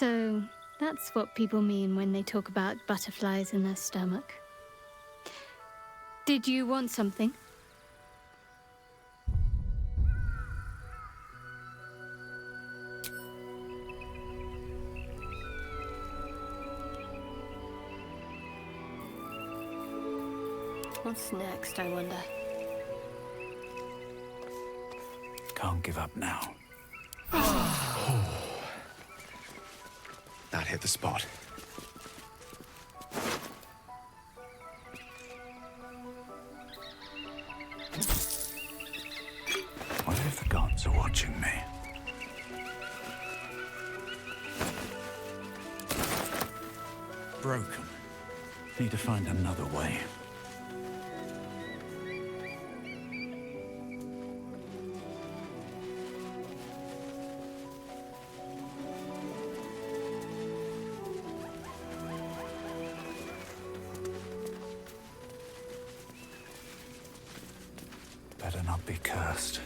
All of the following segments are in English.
So, that's what people mean when they talk about butterflies in their stomach. Did you want something? What's next, I wonder? Can't give up now. That hit the spot. Wonder if the gods are watching me. Broken. Need to find another way. Better not be cursed.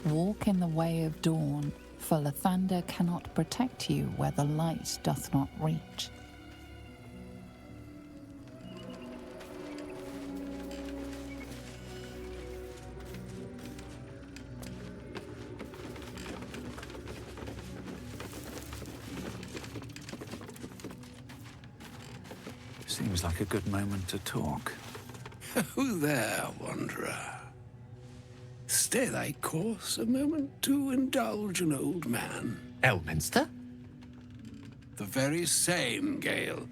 Walk in the way of dawn, for Lathander cannot protect you where the light doth not reach. Seems like a good moment to talk. Who there, wanderer? Stay thy course a moment to indulge an old man. Elminster? The very same, Gale.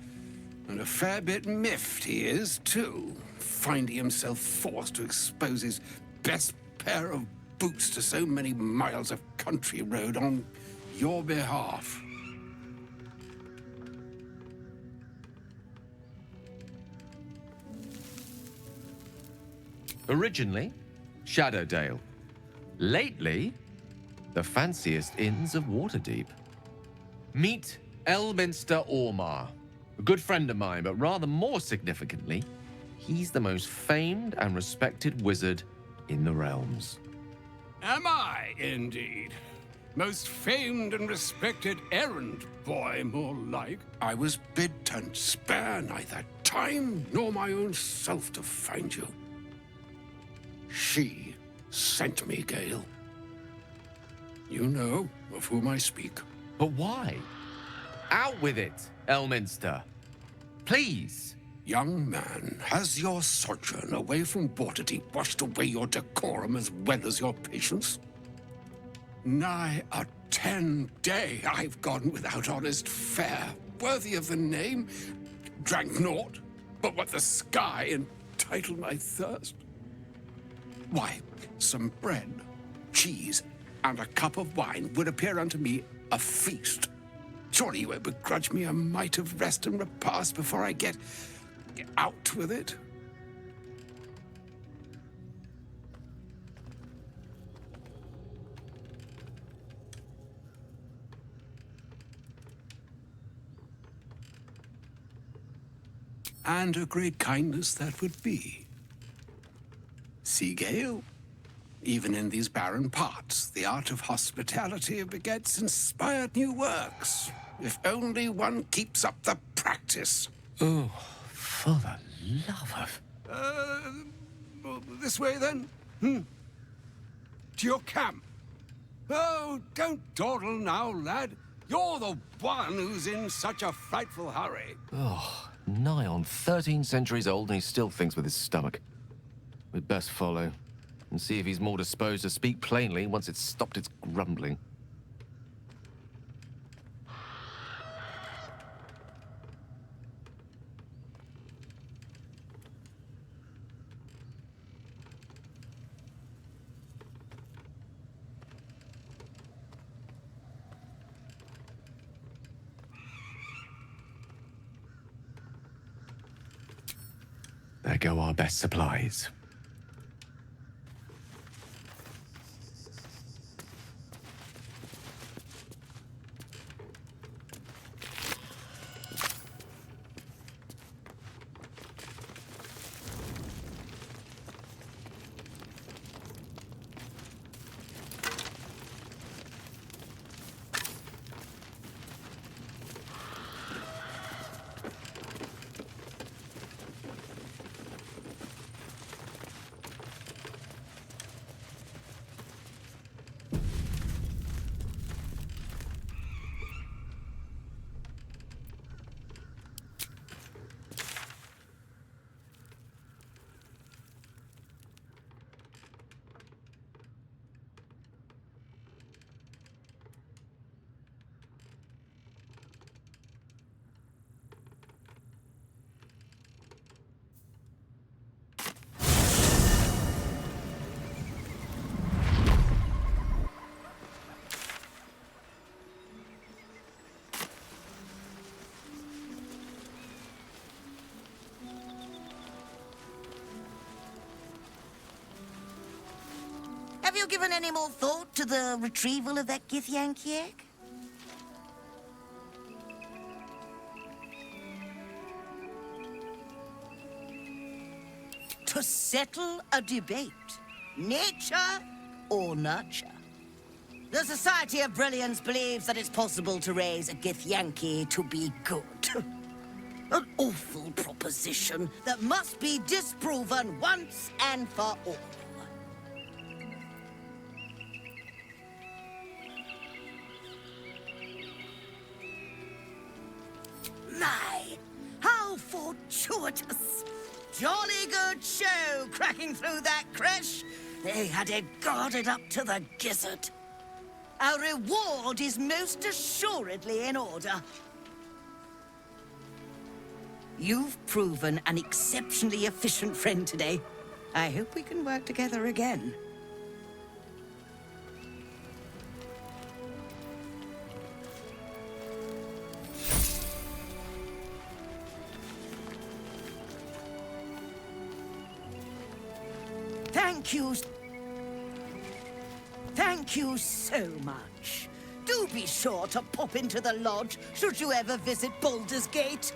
And a fair bit miffed he is, too, finding himself forced to expose his best pair of boots to so many miles of country road on your behalf. Originally, Shadowdale. Lately, the fanciest inns of Waterdeep. Meet Elminster Ormar, a good friend of mine, but rather more significantly, he's the most famed and respected wizard in the realms. Am I, indeed? Most famed and respected errand boy, more like. I was bid to spare neither time nor my own self to find you. She sent me, Gale. You know of whom I speak. But why? Out with it, Elminster. Please. Young man, has your sojourn away from Waterdeep washed away your decorum as well as your patience? Nigh a 10-day I've gone without honest fare, worthy of the name, drank naught but what the sky entitled my thirst. Why, some bread, cheese, and a cup of wine would appear unto me a feast. Surely you won't begrudge me a mite of rest and repast before I get out with it? And a great kindness that would be. See, Gale, even in these barren parts, the art of hospitality begets inspired new works, if only one keeps up the practice. Oh, for the love of... This way, then? To your camp. Oh, don't dawdle now, lad. You're the one who's in such a frightful hurry. Oh, nigh on 13 centuries old and he still thinks with his stomach. We'd best follow and see if he's more disposed to speak plainly once it's stopped its grumbling. There go our best supplies. you given any more thought to the retrieval of that Githyanki egg? To settle a debate, nature or nurture. The Society of Brilliance believes that it's possible to raise a Githyanki to be good. An awful proposition that must be disproven once and for all. My, how fortuitous! Jolly good show cracking through that creche. They had it guarded up to the gizzard. Our reward is most assuredly in order. You've proven an exceptionally efficient friend today. I hope we can work together again. Thank you so much. Do be sure to pop into the lodge should you ever visit Baldur's Gate.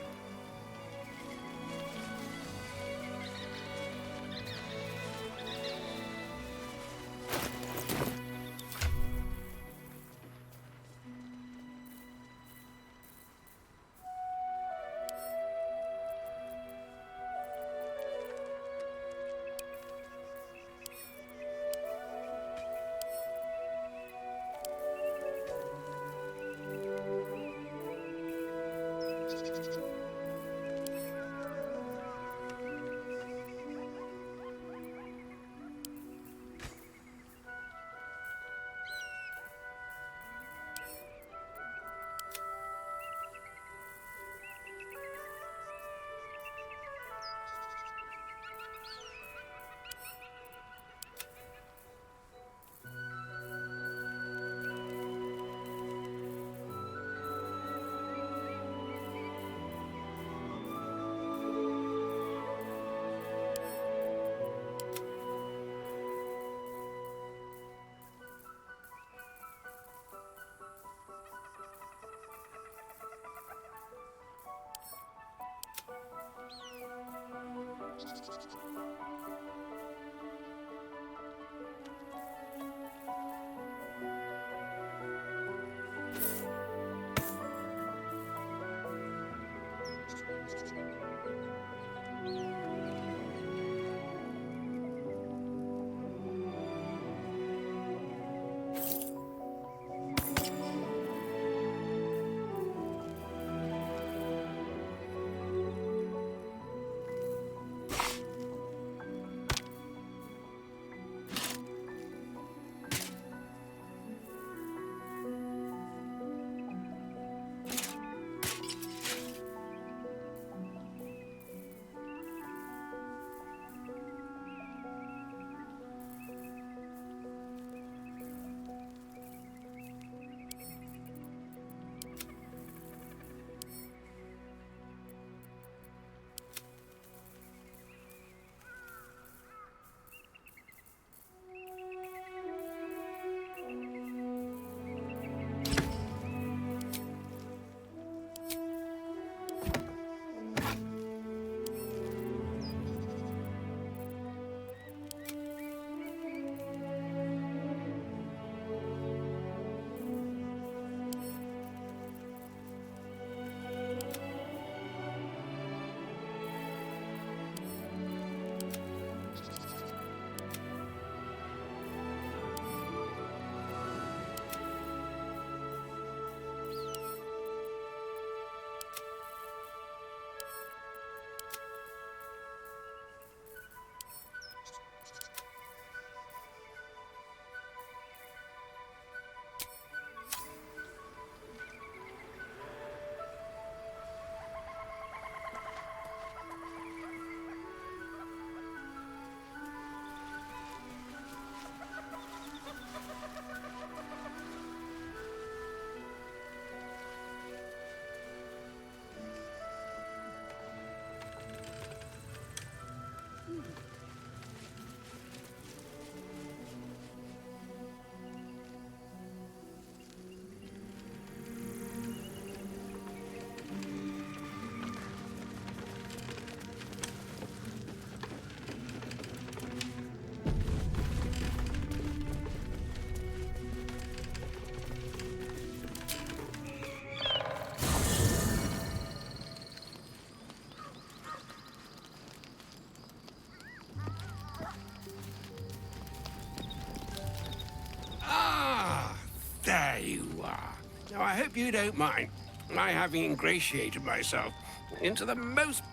Now, I hope you don't mind my having ingratiated myself into the most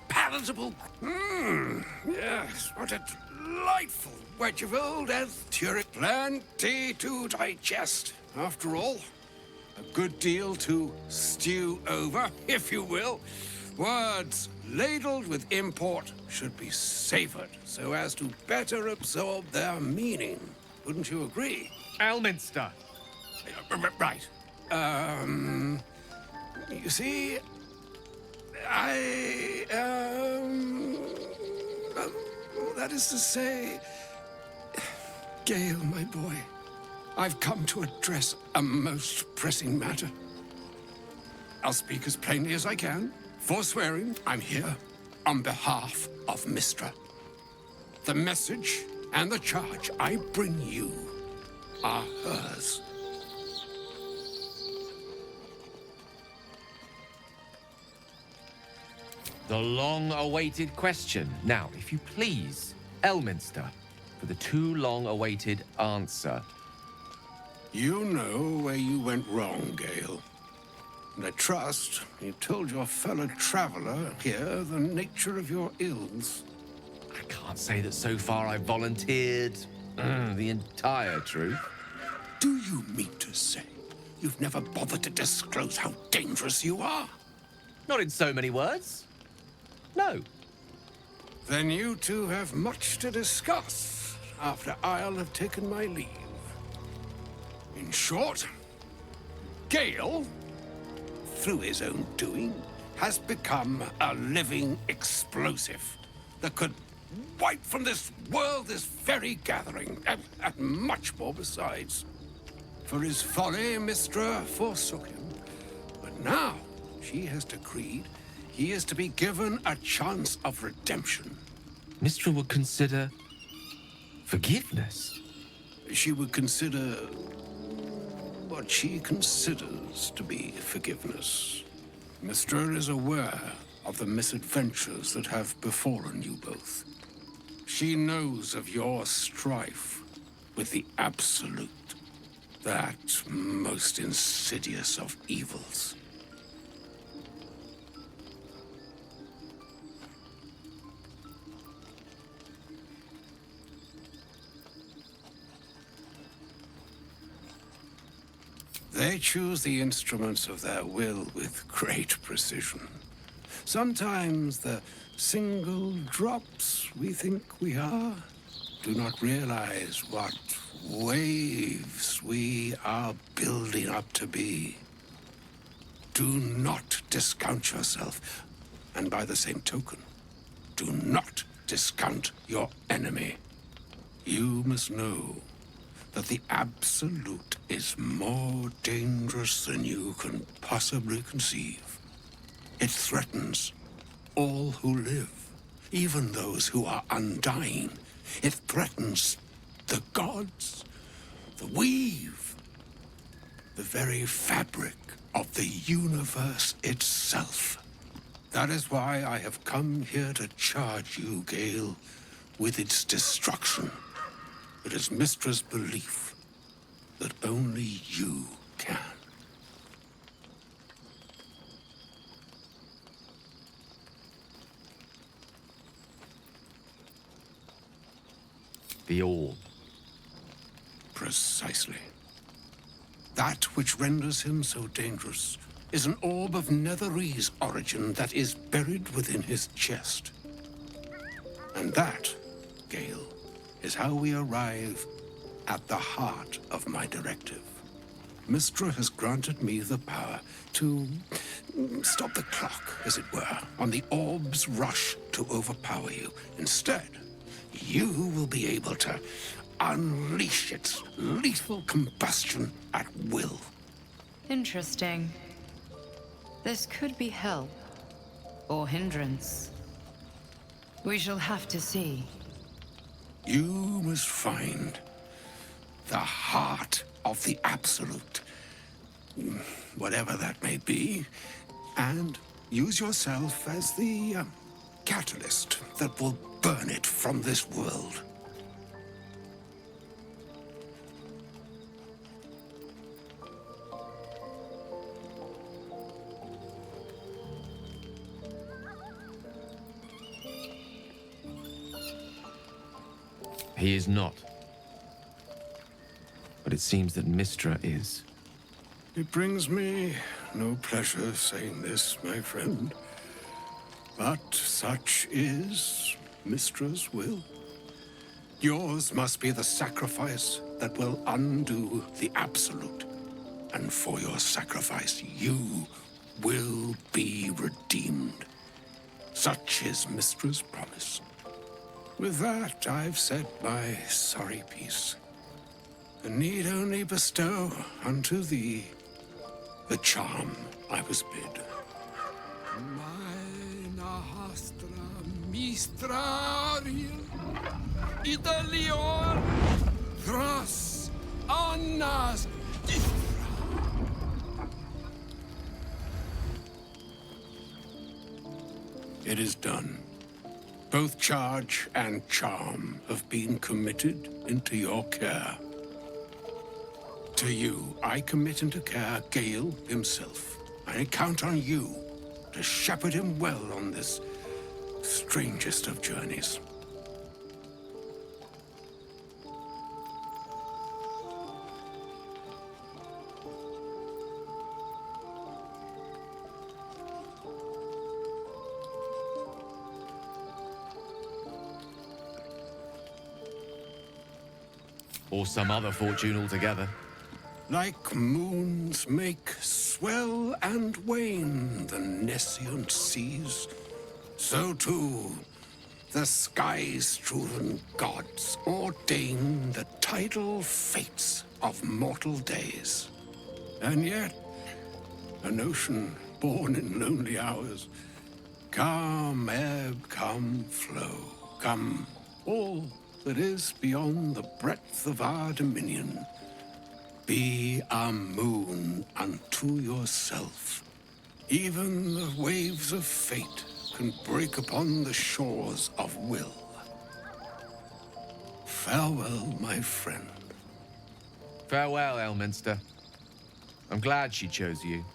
palatable... yes, what a delightful wedge of old Arthurian. Plenty to digest, after all. A good deal to stew over, if you will. Words ladled with import should be savored so as to better absorb their meaning. Wouldn't you agree? Elminster. Right. You see, that is to say, Gale, my boy, I've come to address a most pressing matter. I'll speak as plainly as I can. Forswearing, I'm here on behalf of Mistra. The message and the charge I bring you are hers. The long-awaited question. Now, if you please, Elminster, for the too long-awaited answer. You know where you went wrong, Gale. And I trust you told your fellow traveler here the nature of your ills. I can't say that so far I've volunteered the entire truth. Do you mean to say you've never bothered to disclose how dangerous you are? Not in so many words. No. Then you two have much to discuss after I'll have taken my leave. In short, Gale, through his own doing, has become a living explosive that could wipe from this world this very gathering, and much more besides. For his folly, Mistra forsook him. But now she has decreed he is to be given a chance of redemption. Mistra would consider forgiveness. She would consider what she considers to be forgiveness. Mistra is aware of the misadventures that have befallen you both. She knows of your strife with the Absolute, that most insidious of evils. They choose the instruments of their will with great precision. Sometimes the single drops we think we are do not realize what waves we are building up to be. Do not discount yourself, and by the same token, do not discount your enemy. You must know that the Absolute is more dangerous than you can possibly conceive. It threatens all who live, even those who are undying. It threatens the gods, the weave, the very fabric of the universe itself. That is why I have come here to charge you, Gale, with its destruction. It is Mistra's belief that only you can. The orb. Precisely. That which renders him so dangerous is an orb of Netherese origin that is buried within his chest. And that, Gale, is how we arrive at the heart of my directive. Mistra has granted me the power to stop the clock, as it were, on the orb's rush to overpower you. Instead, you will be able to unleash its lethal combustion at will. Interesting. This could be help or hindrance. We shall have to see. You must find the heart of the Absolute, whatever that may be, and use yourself as the catalyst that will burn it from this world. He is not. But it seems that Mystra is. It brings me no pleasure saying this, my friend. But such is Mystra's will. Yours must be the sacrifice that will undo the Absolute. And for your sacrifice, you will be redeemed. Such is Mystra's promise. With that, I've said my sorry piece, and need only bestow unto thee the charm I was bid. Mina hastra mistrariel, Italior, thras annas difra. It is done. Both charge and charm have been committed into your care. To you, I commit into care Gale himself. I count on you to shepherd him well on this strangest of journeys. Or some other fortune altogether. Like moons make swell and wane the nescient seas, so too the sky-strewn gods ordain the tidal fates of mortal days. And yet, an ocean born in lonely hours, come ebb, come flow, come all that is beyond the breadth of our dominion. Be a moon unto yourself. Even the waves of fate can break upon the shores of will. Farewell, my friend. Farewell, Elminster. I'm glad she chose you.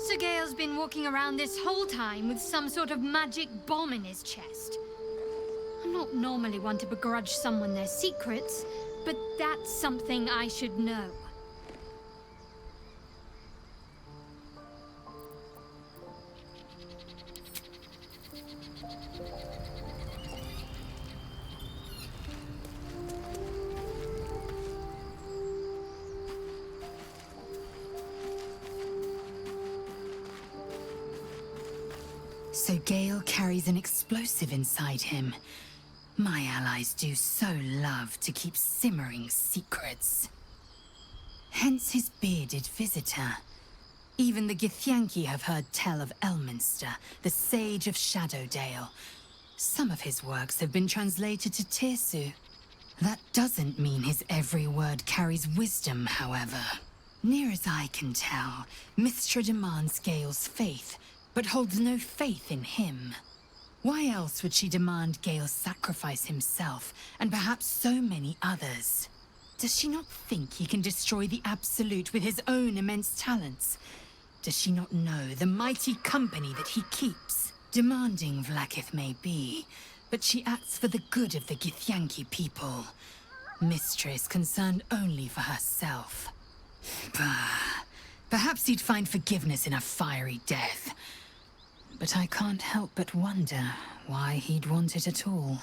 So Gale's been walking around this whole time with some sort of magic bomb in his chest. I'm not normally one to begrudge someone their secrets, but that's something I should know. So Gale carries an explosive inside him. My allies do so love to keep simmering secrets. Hence his bearded visitor. Even the Githyanki have heard tell of Elminster, the Sage of Shadowdale. Some of his works have been translated to Tirsu. That doesn't mean his every word carries wisdom, however. Near as I can tell, Mystra demands Gale's faith, but holds no faith in him. Why else would she demand Gale sacrifice himself, and perhaps so many others? Does she not think he can destroy the Absolute with his own immense talents? Does she not know the mighty company that he keeps? Demanding Vlaakith may be, but she acts for the good of the Githyanki people. Mystra is concerned only for herself. Bah. Perhaps he'd find forgiveness in a fiery death. But I can't help but wonder why he'd want it at all.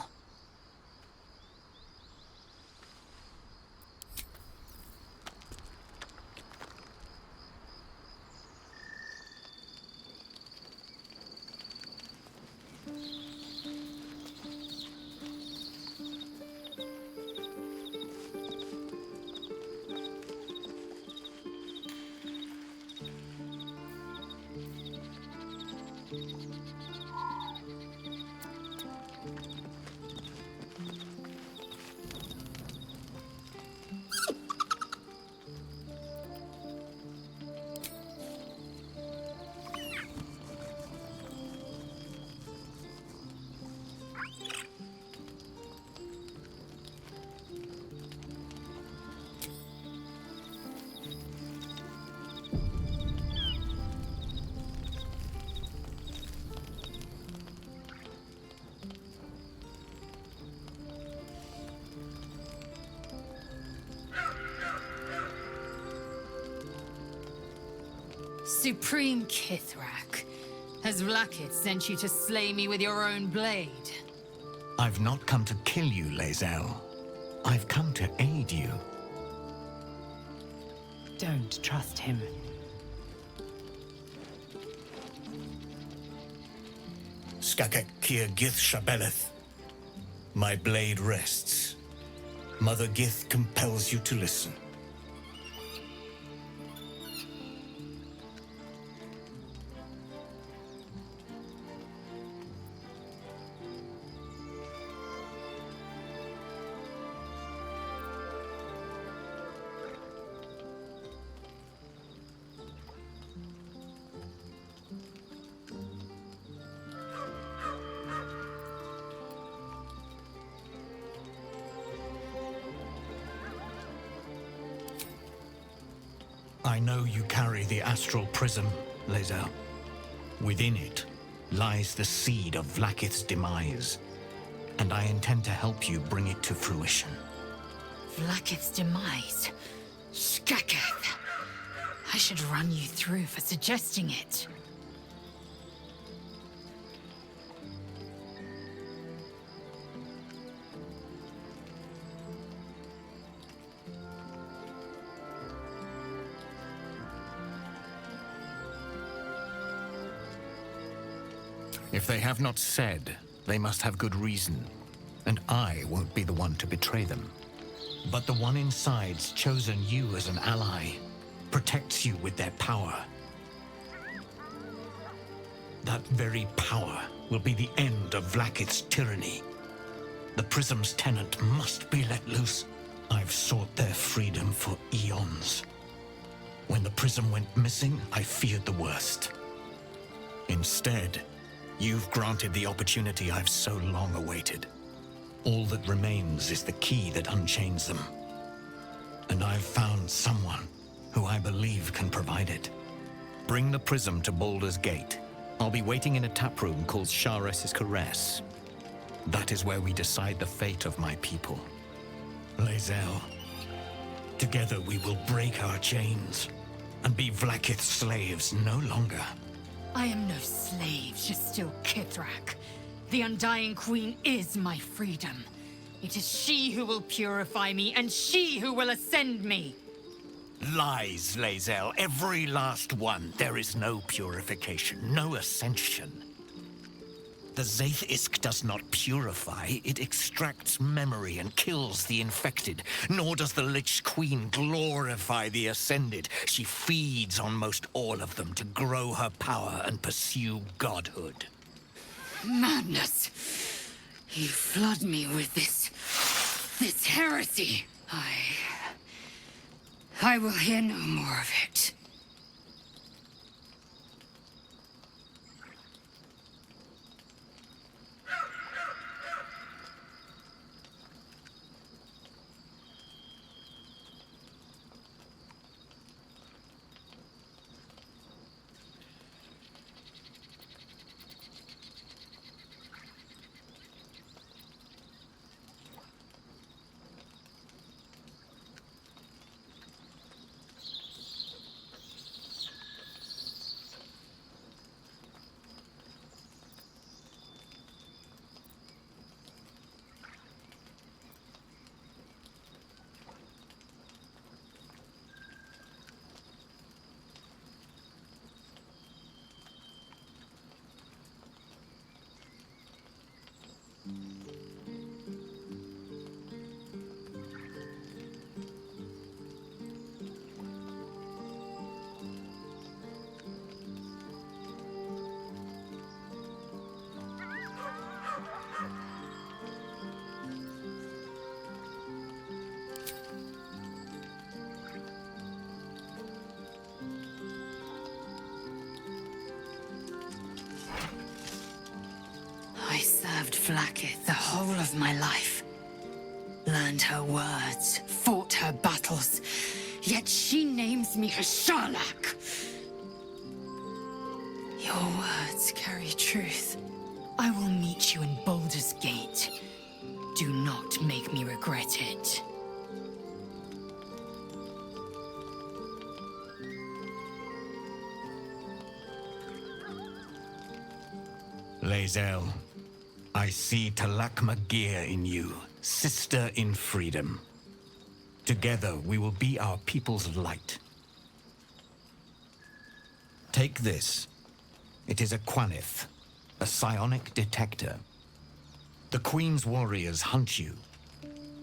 Supreme Kithrak, has Vlaakith sent you to slay me with your own blade? I've not come to kill you, Lae'zel. I've come to aid you. Don't trust him. Skakek Kier Gith Shabeleth. My blade rests. Mother Gith compels you to listen. I know you carry the astral prism, Lae'zel. Within it lies the seed of Vlaakith's demise, and I intend to help you bring it to fruition. Vlaakith's demise? Skaketh! I should run you through for suggesting it. If they have not said, they must have good reason, and I won't be the one to betray them. But the one inside's chosen you as an ally, protects you with their power. That very power will be the end of Vlaakith's tyranny. The Prism's tenant must be let loose. I've sought their freedom for eons. When the Prism went missing, I feared the worst. Instead, you've granted the opportunity I've so long awaited. All that remains is the key that unchains them. And I've found someone who I believe can provide it. Bring the Prism to Baldur's Gate. I'll be waiting in a taproom called Shares's Caress. That is where we decide the fate of my people. Lae'zel, together we will break our chains and be Vlaakith's slaves no longer. I am no slave to still Kithrak. The Undying Queen is my freedom. It is she who will purify me, and she who will ascend me. Lies, Lae'zel, every last one. There is no purification, no ascension. The Zaith Isk does not purify, it extracts memory and kills the infected. Nor does the Lich Queen glorify the ascended. She feeds on most all of them to grow her power and pursue godhood. Madness! You flood me with this heresy. I will hear no more of it. I served Vlaakith the whole of my life. Learned her words, fought her battles, yet she names me a Sharlak. Your words carry truth. I will meet you in Baldur's Gate. Do not make me regret it. Lae'zel, I see Talakma Gear in you, sister in freedom. Together we will be our people's light. Take this. It is a Quanith, a psionic detector. The Queen's warriors hunt you.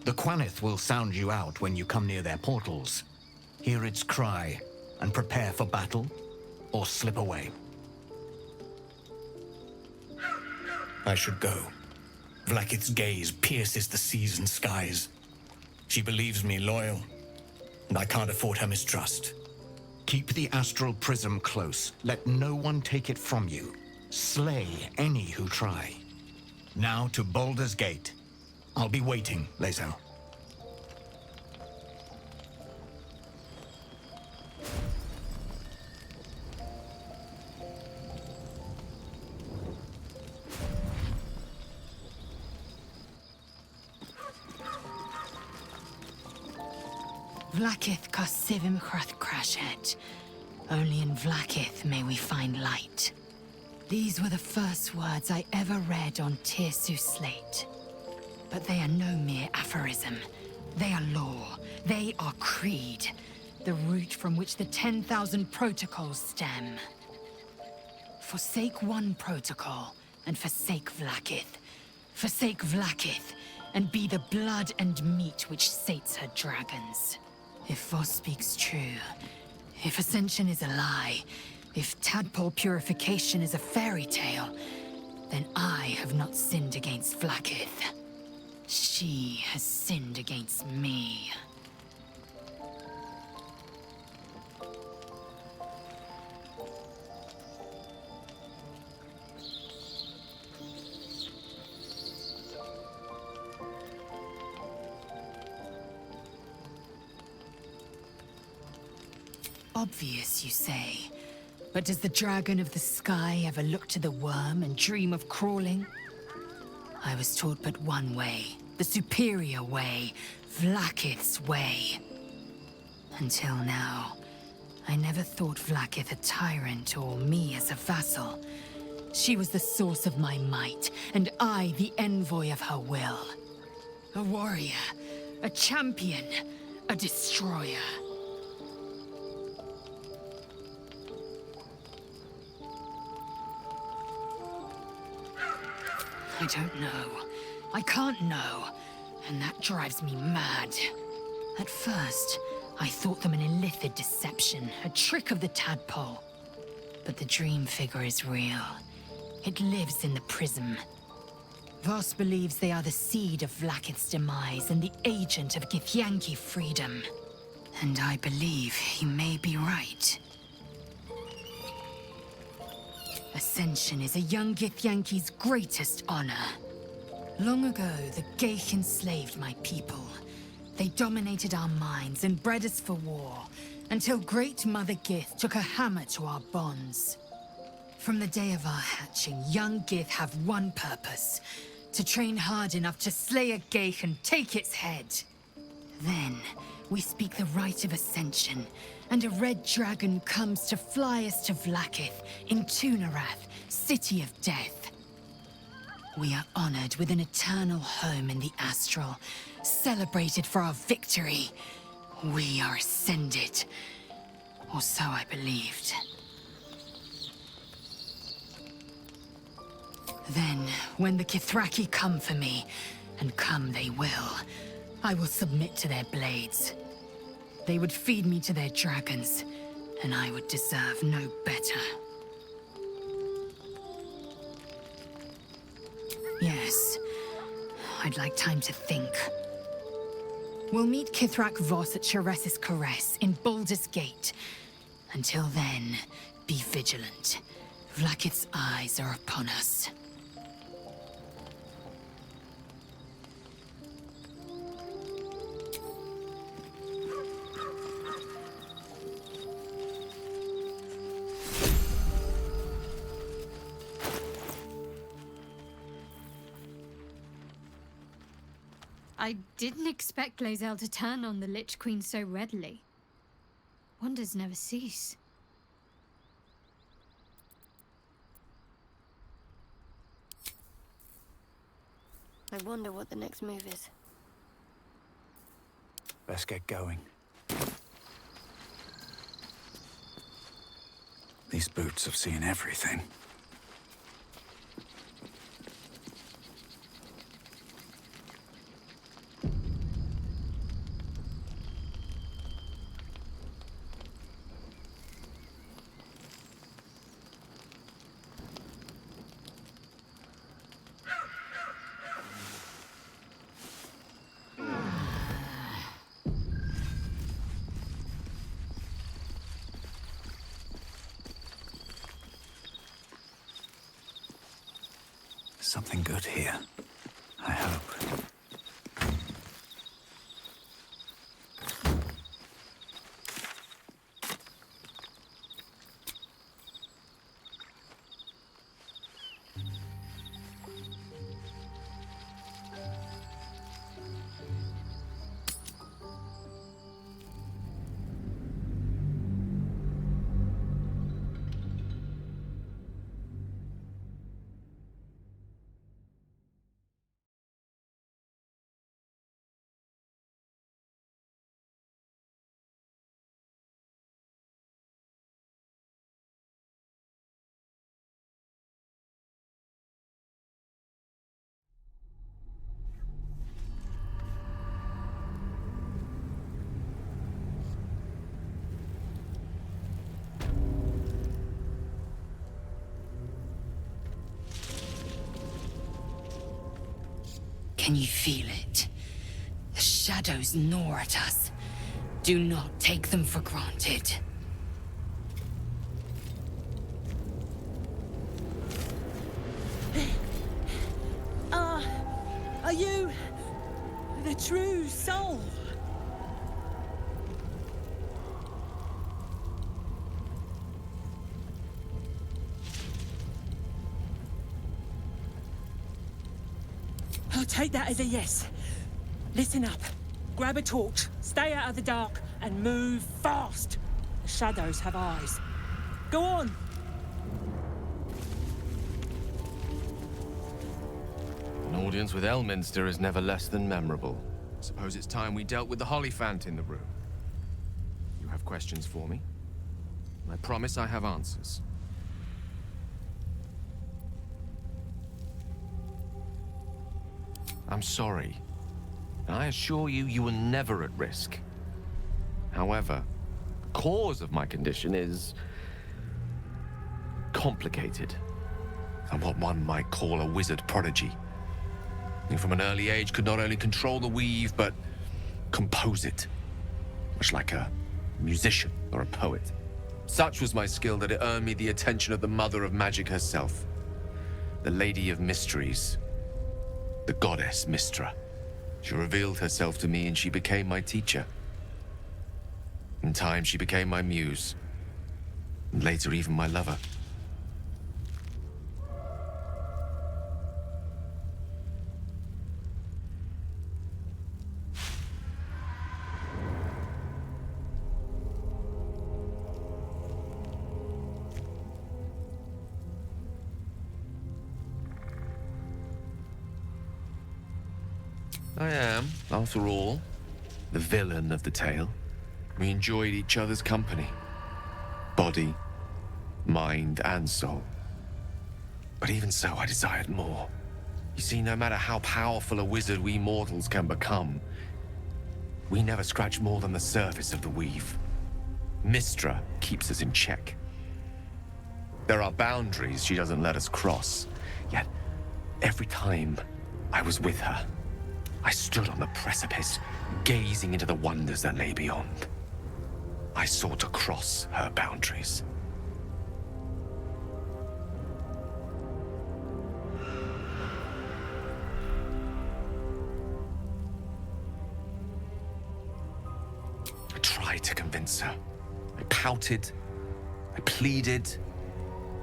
The Quanith will sound you out when you come near their portals. Hear its cry and prepare for battle, or slip away. I should go. Vlakith's gaze pierces the seas and skies. She believes me loyal, and I can't afford her mistrust. Keep the astral prism close. Let no one take it from you. Slay any who try. Now to Baldur's Gate. I'll be waiting, Lae'zel. Vlakith Kosivim Chrath Crashet. Only in Vlakith may we find light. These were the first words I ever read on Tirsu's slate. But they are no mere aphorism. They are law. They are creed. The root from which the 10,000 protocols stem. Forsake one protocol, and forsake Vlakith. Forsake Vlakith, and be the blood and meat which sates her dragons. If Voss speaks true, if Ascension is a lie, if tadpole purification is a fairy tale, then I have not sinned against Vlakith. She has sinned against me. Obvious, you say. But does the dragon of the sky ever look to the worm and dream of crawling? I was taught but one way, the superior way, Vlakith's way. Until now, I never thought Vlakith a tyrant or me as a vassal. She was the source of my might, and I the envoy of her will. A warrior, a champion, a destroyer. I don't know. I can't know. And that drives me mad. At first, I thought them an illithid deception, a trick of the tadpole. But the dream figure is real. It lives in the prism. Voss believes they are the seed of Vlakith's demise and the agent of Githyanki freedom. And I believe he may be right. Ascension is a young Githyanki's greatest honor. Long ago, the Geich enslaved my people. They dominated our minds and bred us for war, until Great Mother Gith took a hammer to our bonds. From the day of our hatching, young Gith have one purpose: to train hard enough to slay a Geich and take its head. Then, we speak the rite of Ascension, and a red dragon comes to fly us to Vlakith in Tunarath, City of Death. We are honored with an eternal home in the Astral, celebrated for our victory. We are ascended. Or so I believed. Then, when the Kithraki come for me, and come they will, I will submit to their blades. They would feed me to their dragons, and I would deserve no better. Yes, I'd like time to think. We'll meet Kithrak Voss at Cheres's Caress in Baldur's Gate. Until then, be vigilant. Vlakith's eyes are upon us. I didn't expect Lae'zel to turn on the Lich Queen so readily. Wonders never cease. I wonder what the next move is. Let's get going. These boots have seen everything. Something good here, I hope. Can you feel it? The shadows gnaw at us. Do not take them for granted. Are you the true soul? I'll take that as a yes. Listen up. Grab a torch, stay out of the dark, and move fast. The shadows have eyes. Go on! An audience with Elminster is never less than memorable. Suppose it's time we dealt with the Hollyphant in the room. You have questions for me? I promise I have answers. I'm sorry. And I assure you, you were never at risk. However, the cause of my condition is complicated. I'm what one might call a wizard prodigy. Who from an early age could not only control the weave, but compose it. Much like a musician or a poet. Such was my skill that it earned me the attention of the mother of magic herself. The Lady of Mysteries. The goddess Mystra. She revealed herself to me and she became my teacher. In time, she became my muse. And later, even my lover. I am, after all, the villain of the tale. We enjoyed each other's company. Body, mind, and soul. But even so, I desired more. You see, no matter how powerful a wizard we mortals can become, we never scratch more than the surface of the weave. Mystra keeps us in check. There are boundaries she doesn't let us cross. Yet, every time I was with her, I stood on the precipice, gazing into the wonders that lay beyond. I sought to cross her boundaries. I tried to convince her. I pouted. I pleaded.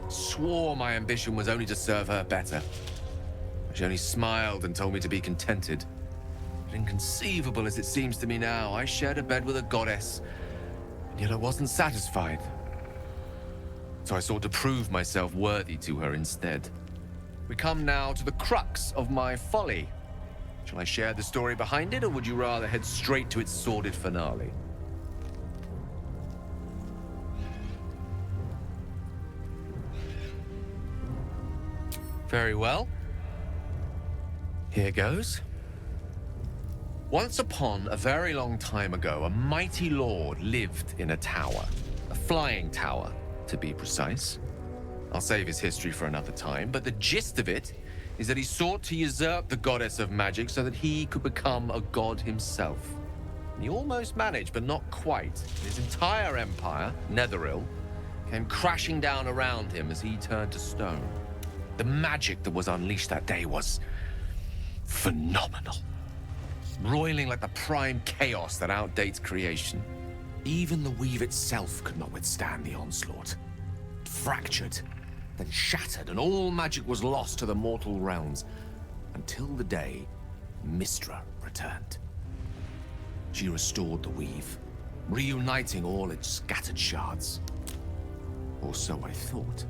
Swore my ambition was only to serve her better. She only smiled and told me to be contented. Inconceivable as it seems to me now, I shared a bed with a goddess, and yet I wasn't satisfied. So I sought to prove myself worthy to her instead. We come now to the crux of my folly. Shall I share the story behind it, or would you rather head straight to its sordid finale? Very well. Here goes. Once upon a very long time ago, a mighty lord lived in a tower. A flying tower, to be precise. I'll save his history for another time, but the gist of it is that he sought to usurp the goddess of magic so that he could become a god himself. And he almost managed, but not quite. His entire empire, Netheril, came crashing down around him as he turned to stone. The magic that was unleashed that day was phenomenal. Roiling like the prime chaos that outdates creation. Even the weave itself could not withstand the onslaught. It fractured, then shattered, and all magic was lost to the mortal realms, until the day Mystra returned. She restored the weave, reuniting all its scattered shards. Or so I thought.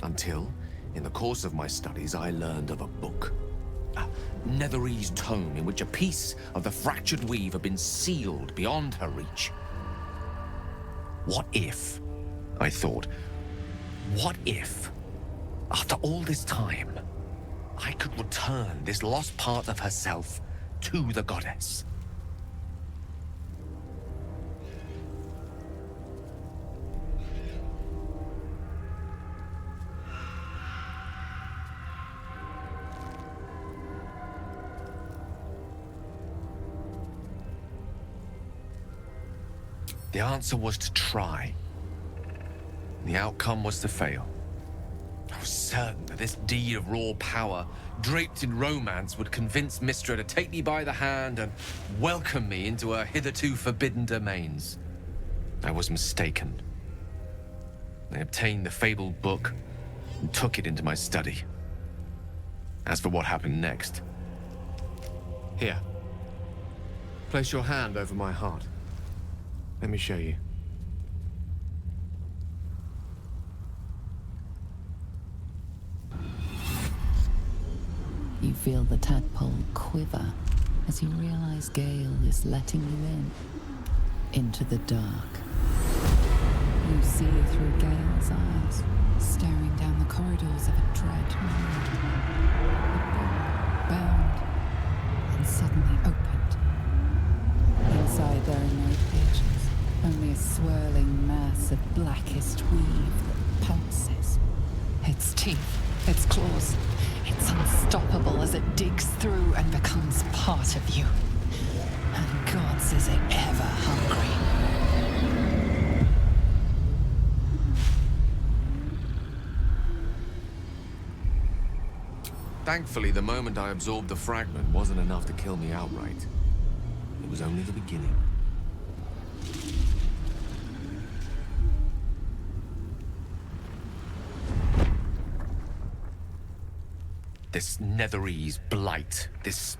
Until, in the course of my studies, I learned of a book. A Netherese tome in which a piece of the fractured weave had been sealed beyond her reach. What if, I thought, what if, after all this time, I could return this lost part of herself to the goddess? The answer was to try. The outcome was to fail. I was certain that this deed of raw power, draped in romance, would convince Mystra to take me by the hand and welcome me into her hitherto forbidden domains. I was mistaken. I obtained the fabled book and took it into my study. As for what happened next... Here. Place your hand over my heart. Let me show you. You feel the tadpole quiver as you realize Gale is letting you into the dark. You see through Gale's eyes, staring down the corridors of a dread mind. The door bound and suddenly opened. Inside there are no pages. Only a swirling mass of blackest weave that pounces. Its teeth, its claws, it's unstoppable as it digs through and becomes part of you. And gods, is it ever hungry. Thankfully, the moment I absorbed the fragment wasn't enough to kill me outright. It was only the beginning. This Netherese blight, this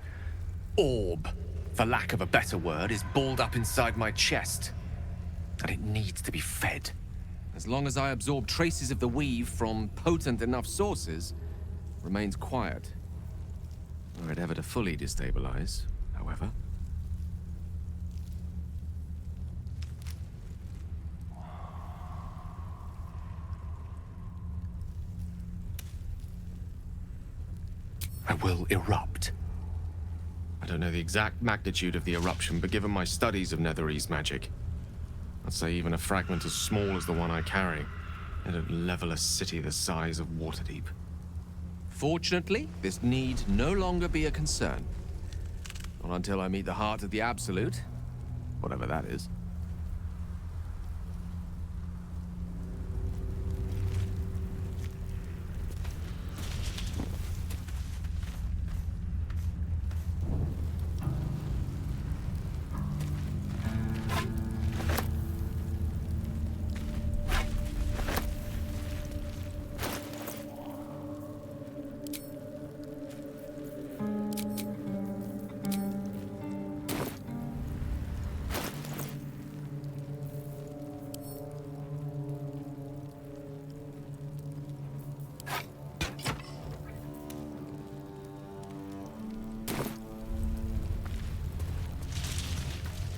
orb, for lack of a better word, is balled up inside my chest. And it needs to be fed. As long as I absorb traces of the weave from potent enough sources, it remains quiet. Were it ever to fully destabilize, however. I will erupt. I don't know the exact magnitude of the eruption, but given my studies of Netherese magic, I'd say even a fragment as small as the one I carry, it'd level a city the size of Waterdeep. Fortunately, this need no longer be a concern. Not until I meet the heart of the Absolute, whatever that is.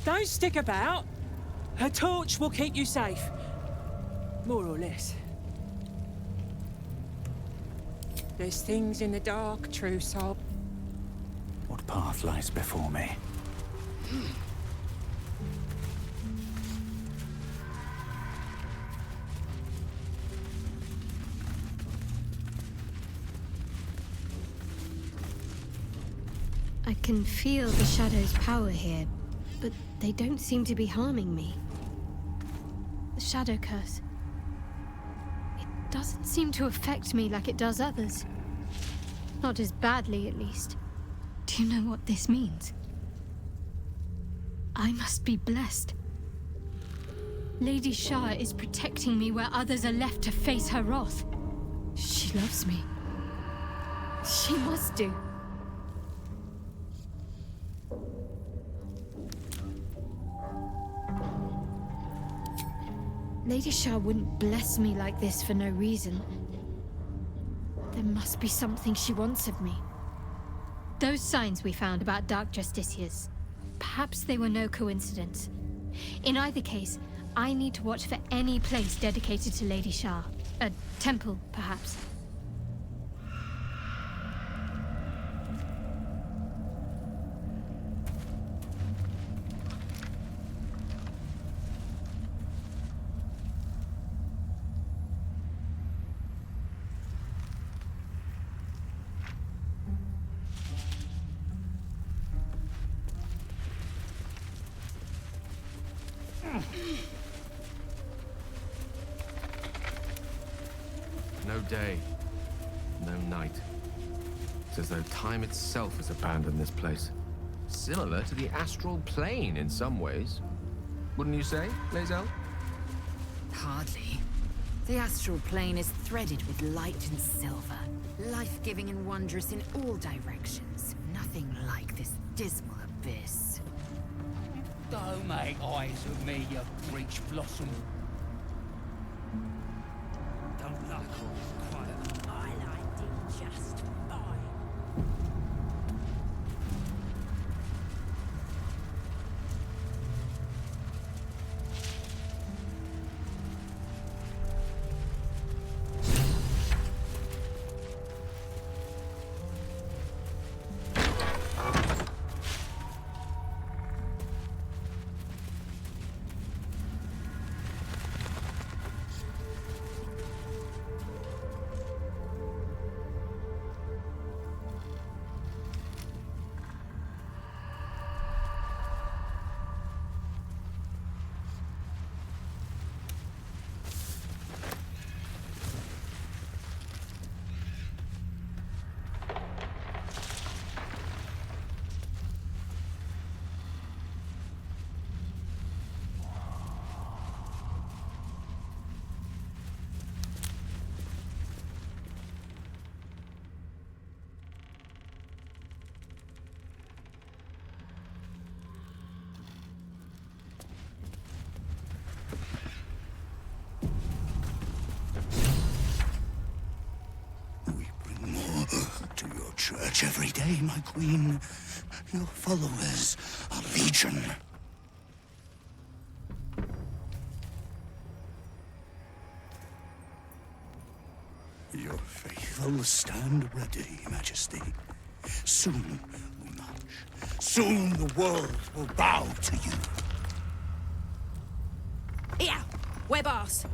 Don't stick about. Her torch will keep you safe. More or less. There's things in the dark, true soul. What path lies before me? I can feel the shadow's power here, but they don't seem to be harming me. The shadow curse. It doesn't seem to affect me like it does others. Not as badly, at least. Do you know what this means? I must be blessed. Lady Shah is protecting me where others are left to face her wrath. She loves me. She must do. Lady Shah wouldn't bless me like this for no reason. There must be something she wants of me. Those signs we found about Dark Justiciars, perhaps they were no coincidence. In either case, I need to watch for any place dedicated to Lady Shah. A temple, perhaps. No day, no night. It's as though time itself has abandoned this place. Similar to the astral plane in some ways. Wouldn't you say, Lae'zel? Hardly. The astral plane is threaded with light and silver, life-giving and wondrous in all directions. Nothing like this dismal abyss. Don't make eyes at me, you breech blossom. Don't like all this quiet. I liked it just fine. Church every day, my queen. Your followers are legion. Your faithful stand ready, Majesty. Soon we march. Soon the world will bow to you. Here, we're boss.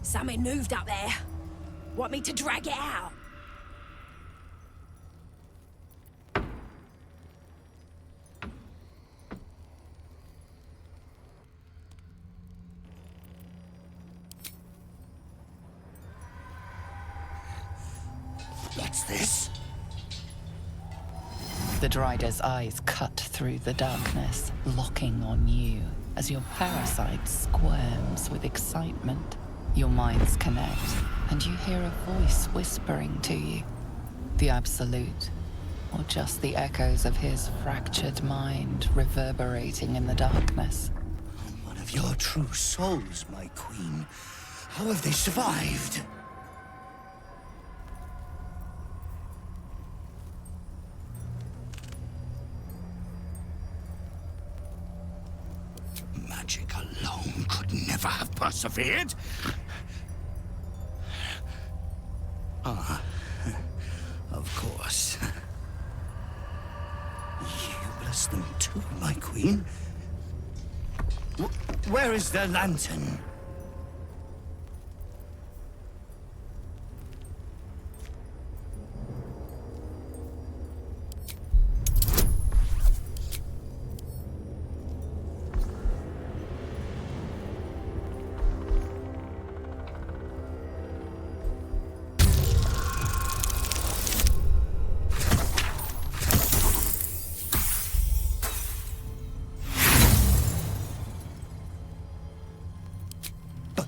Something moved up there. Want me to drag it out? What's this? The Drider's eyes cut through the darkness, locking on you as your parasite squirms with excitement. Your minds connect, and you hear a voice whispering to you. The Absolute, or just the echoes of his fractured mind reverberating in the darkness. One of your true souls, my queen. How have they survived? magic alone could never have persevered. Ah, of course. You bless them too, my queen. Where is their lantern?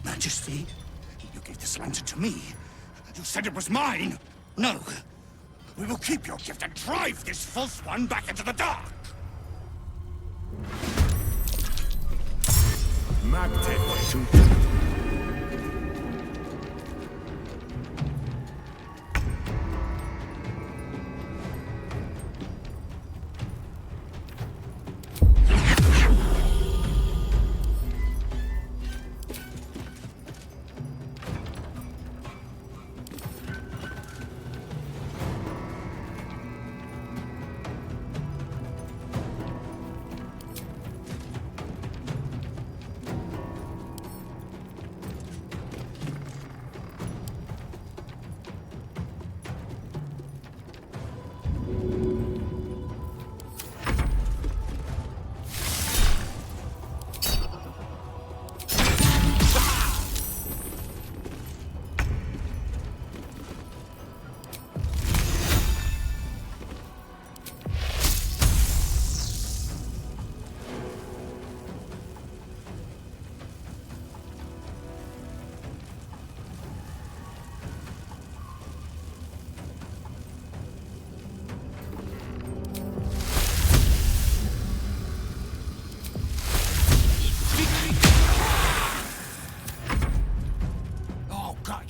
Majesty, you gave this lantern to me. You said it was mine. No. We will keep your gift and drive this false one back into the dark.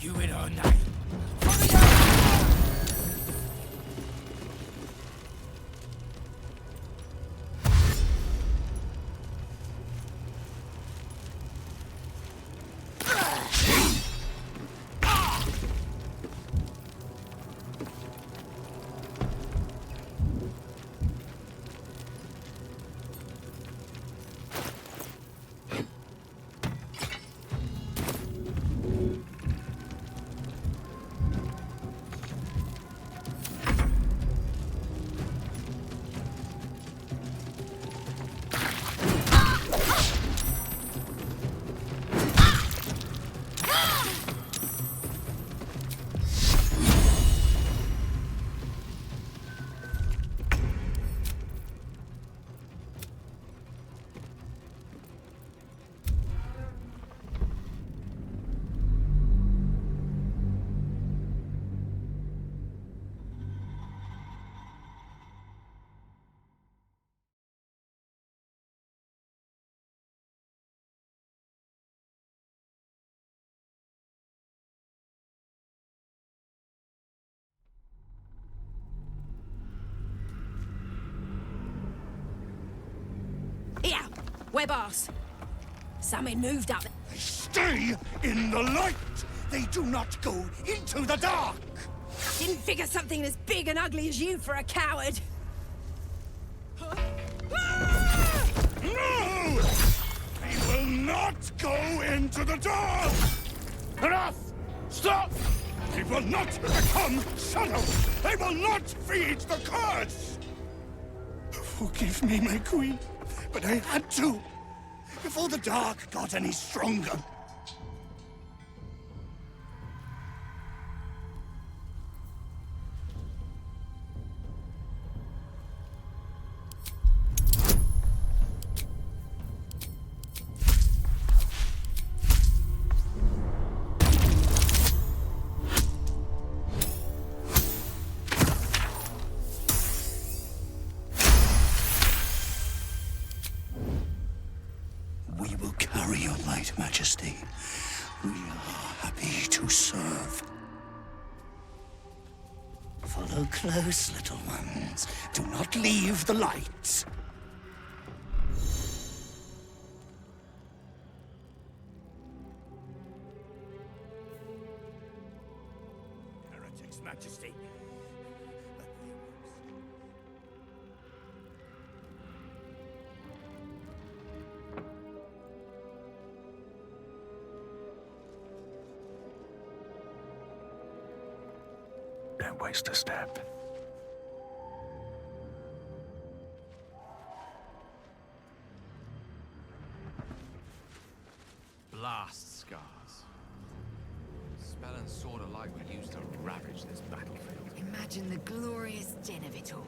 You in her name. Here, web arse. Something moved up. Stay in the light! They do not go into the dark! Didn't figure something as big and ugly as you for a coward. No! They will not go into the dark! Enough! Stop! They will not become shadows! They will not feed the curse! Forgive me, my queen, but I had to. Before the dark got any stronger. We will carry your light, Majesty. We are happy to serve. Follow close, little ones. Do not leave the light. Don't waste a step. Blast scars. Smelling sort of like we used to ravage this battlefield. Imagine the glorious din of it all.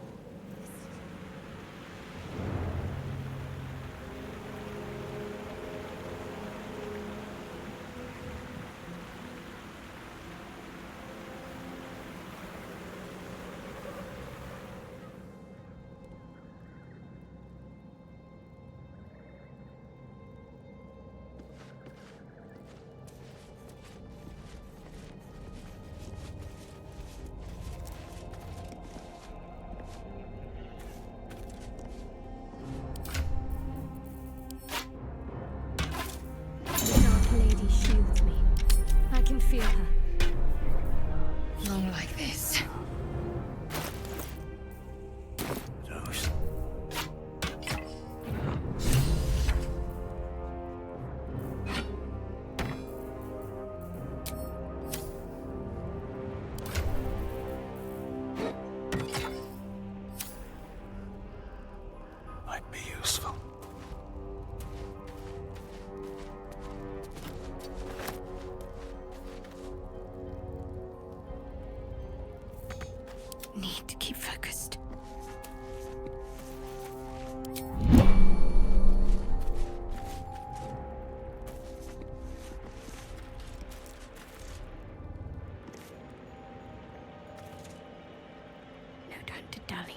Lady shields me. I can feel her. Long like this. Those. Might be useful. Need to keep focused. No time to dally.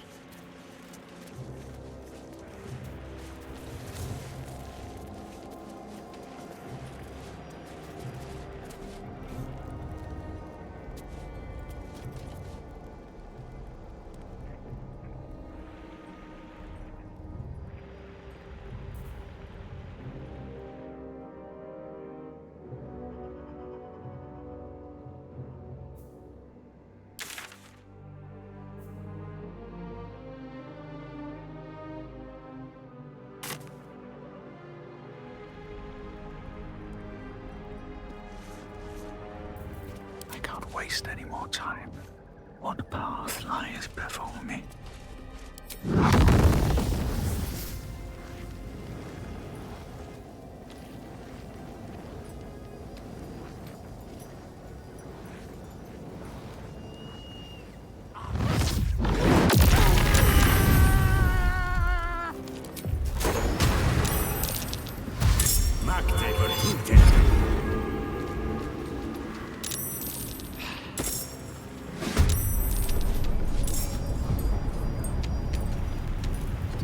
I can't waste any more time. What path lies before me?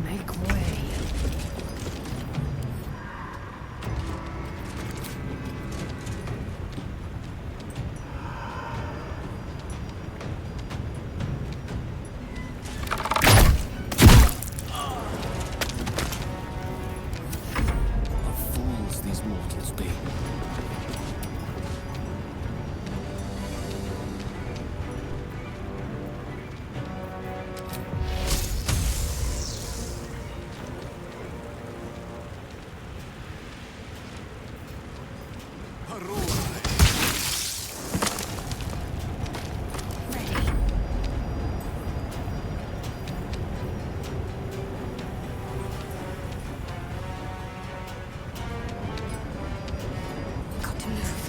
Make way. What fools these mortals be. Got to move.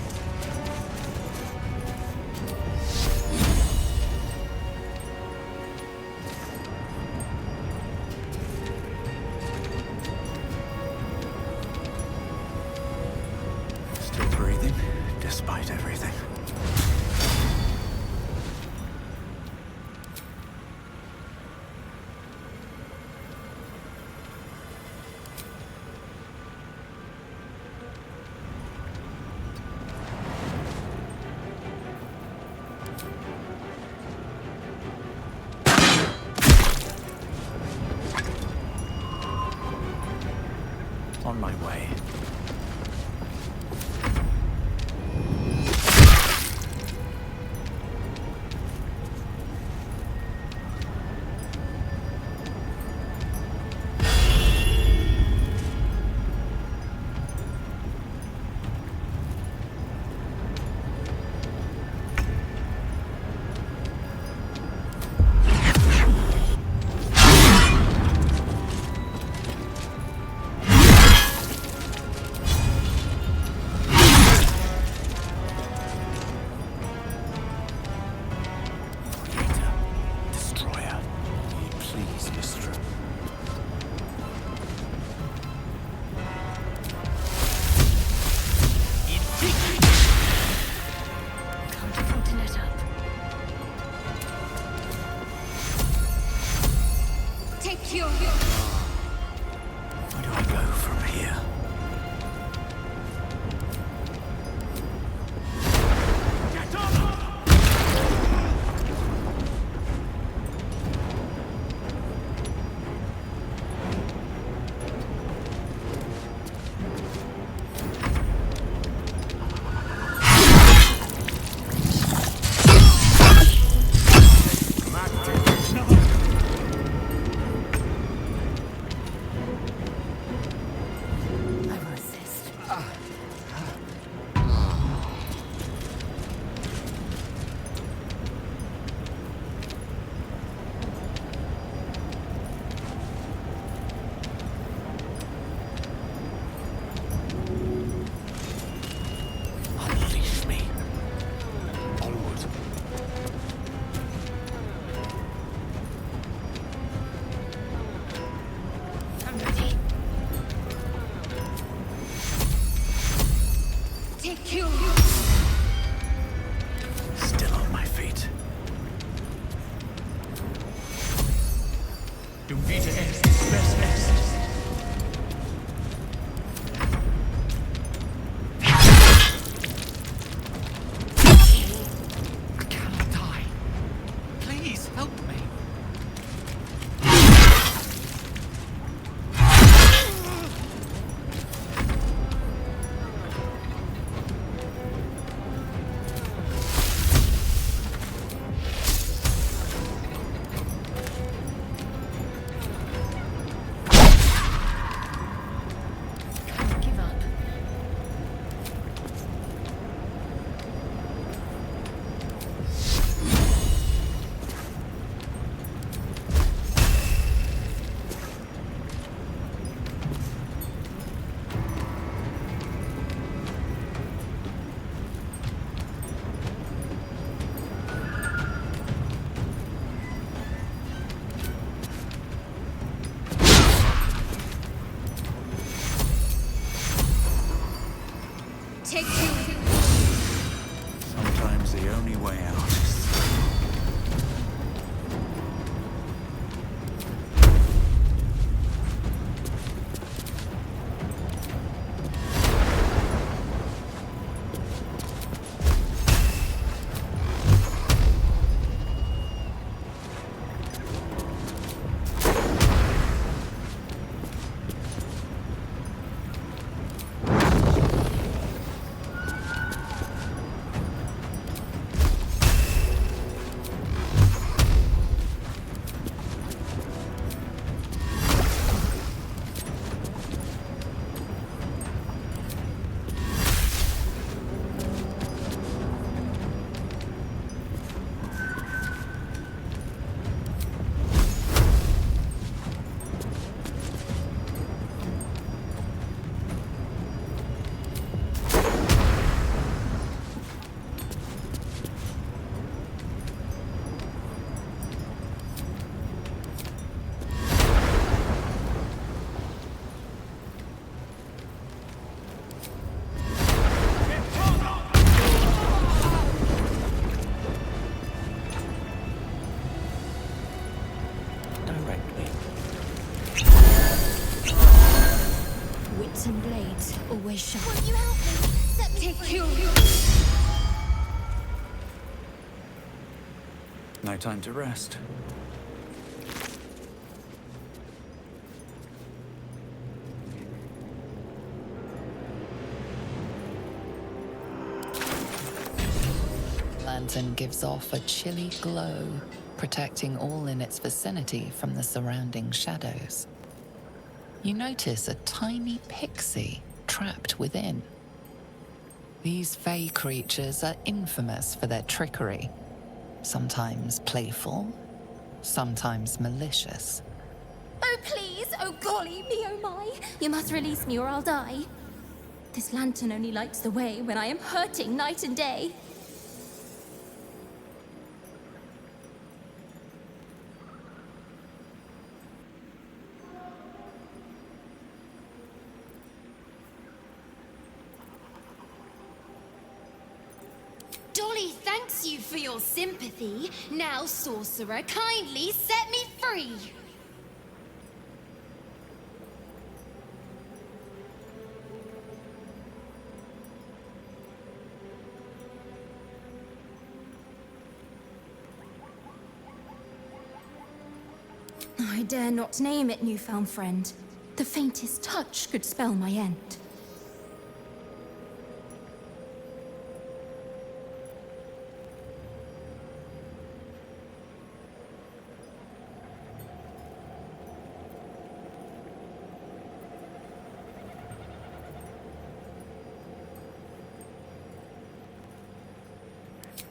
Still breathing, despite everything. On my way. I go from here? Still on my feet. Dum vita est, spes est. I cannot die. Please help me. Give up. Take two. Sometimes the only way out is Wits and blades always sharp. Will you help me? Set me free. no time to rest. Lantern gives off a chilly glow, protecting all in its vicinity from the surrounding shadows. You notice a tiny pixie trapped within. These fey creatures are infamous for their trickery. Sometimes playful, sometimes malicious. Oh, please! Oh, golly me, oh my! You must release me or I'll die. This lantern only lights the way when I am hurting night and day. Dolly thanks you for your sympathy. Now, sorcerer, kindly set me free. I dare not name it, newfound friend. The faintest touch could spell my end.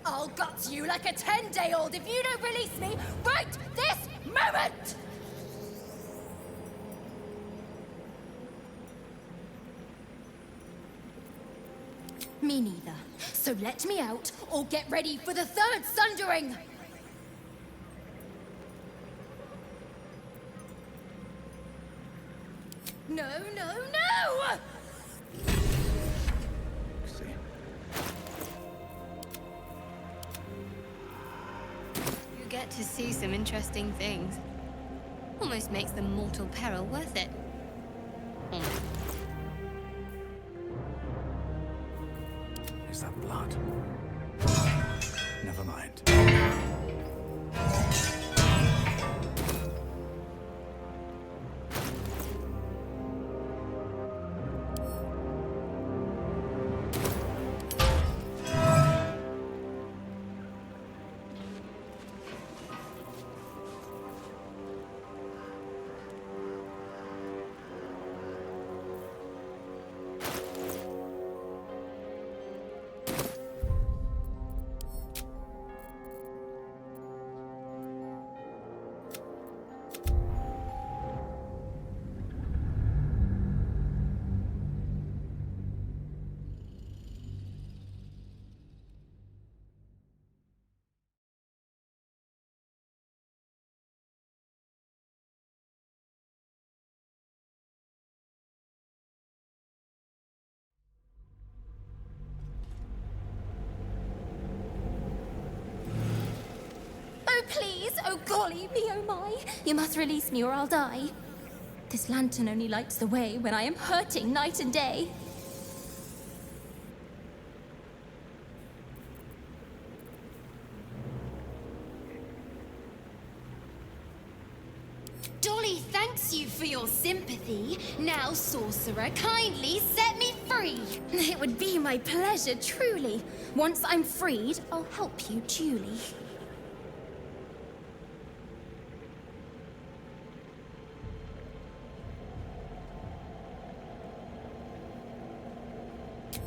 I'll gut you like a 10-day-old if you don't release me right this moment! Me neither. So let me out, or get ready for the third sundering! No, no, no! You get to see some interesting things. Almost makes the mortal peril worth it. Is that blood? Never mind. Oh, please! Oh, golly me, oh my! You must release me or I'll die. This lantern only lights the way when I am hurting night and day. Dolly thanks you for your sympathy. Now, sorcerer, kindly set me free. It would be my pleasure, truly. Once I'm freed, I'll help you duly.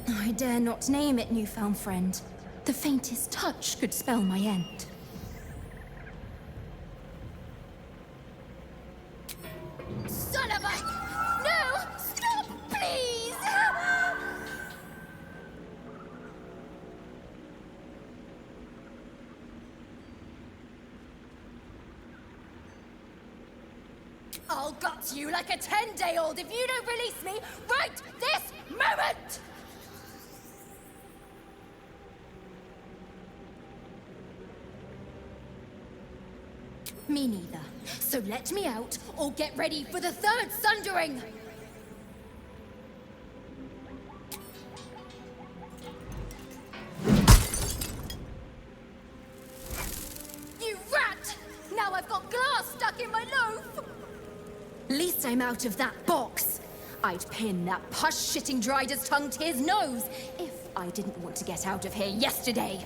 I dare not name it, newfound friend. The faintest touch could spell my end. Son of a... No! Stop, please! I'll gut you like a 10-day-old if you don't release me right this moment! Me neither. So let me out, or get ready for the third sundering! You rat! Now I've got glass stuck in my loaf! Least I'm out of that box. I'd pin that push-shitting Dryder's tongue to his nose if I didn't want to get out of here yesterday.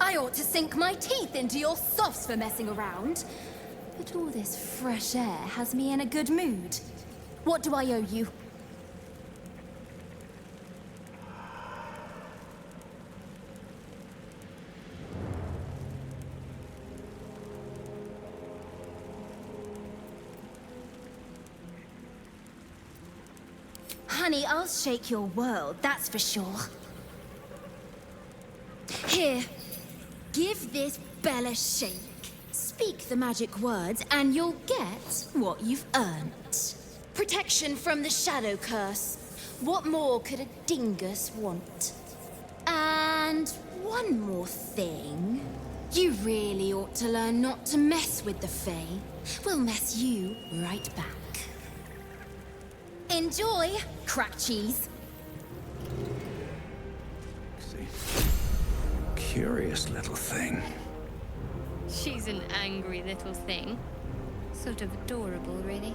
I ought to sink my teeth into your softs for messing around. But all this fresh air has me in a good mood. What do I owe you? Honey, I'll shake your world, that's for sure. Here. Give this bell a shake. Speak the magic words and you'll get what you've earned. Protection from the shadow curse. What more could a dingus want? And one more thing. You really ought to learn not to mess with the Fae. We'll mess you right back. Enjoy, crack cheese. Curious little thing. She's an angry little thing. Sort of adorable, really.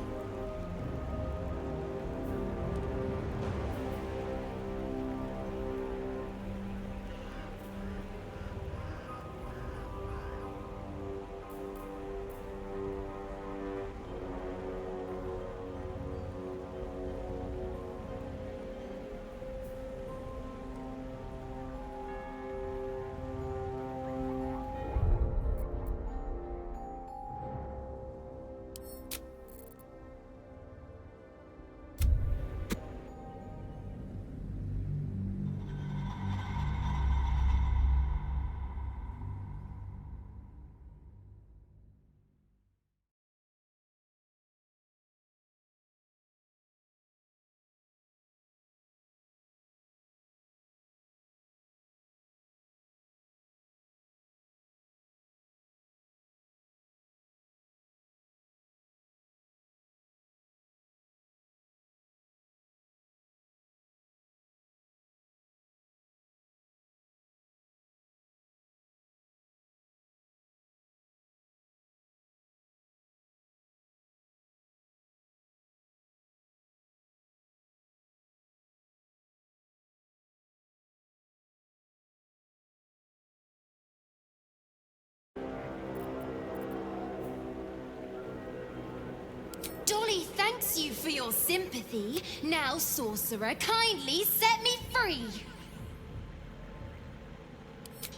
Dolly thanks you for your sympathy. Now, sorcerer, kindly set me free.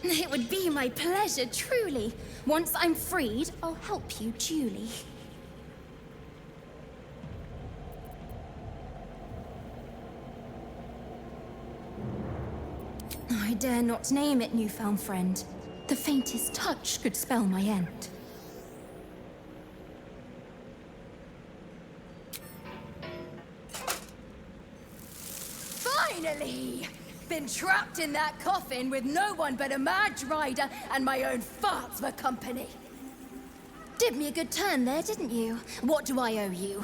It would be my pleasure, truly. Once I'm freed, I'll help you duly. I dare not name it, newfound friend. The faintest touch could spell my end. Finally! Been trapped in that coffin with no one but a mad rider and my own farts for company. Did me a good turn there, didn't you? What do I owe you?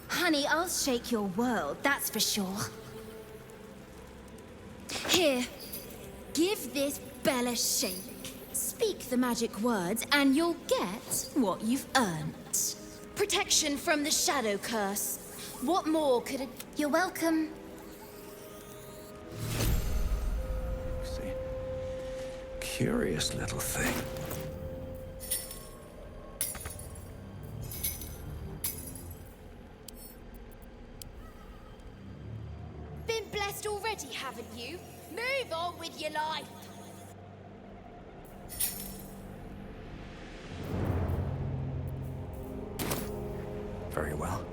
Honey, I'll shake your world, that's for sure. Here, give this bell a shake. Speak the magic words and you'll get what you've earned. Protection from the shadow curse. What more could it... You're welcome. See, curious little thing. Been blessed already, haven't you? Move on with your life. Very well.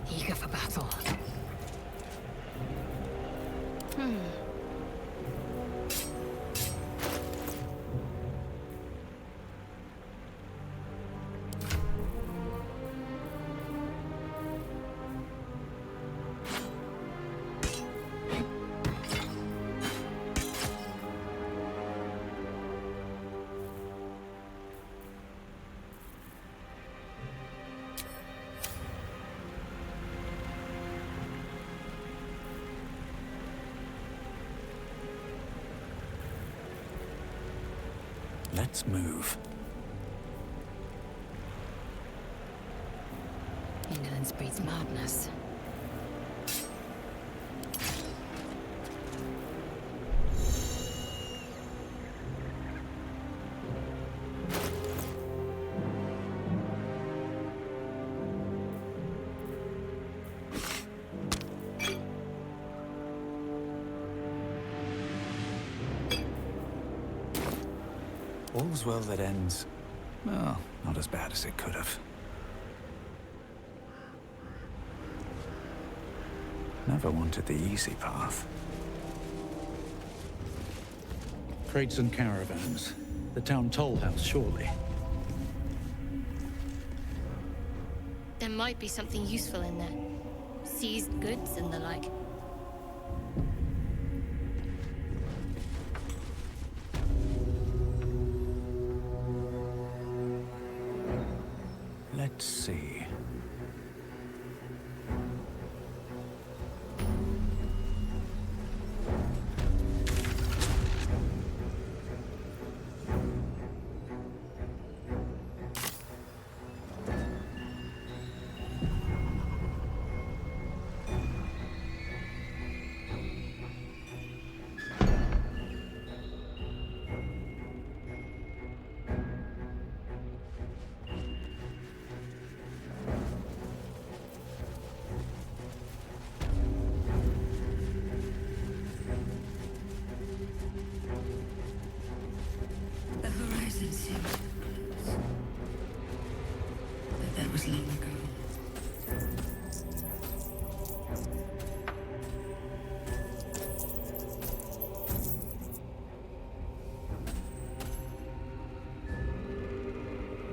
Eager for battle. Let's move. Indolence breeds madness. All's well that ends... well, not as bad as it could have. Never wanted the easy path. Crates and caravans. The town toll house, surely. There might be something useful in there. Seized goods and the like. Let's see. The horizon seemed close. But that was long ago.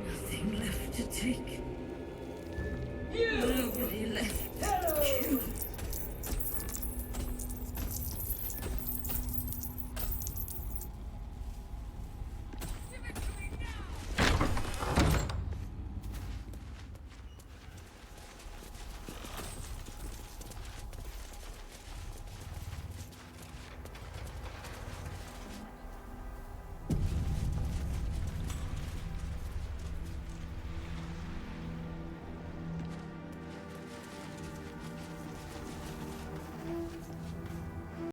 Nothing left to take.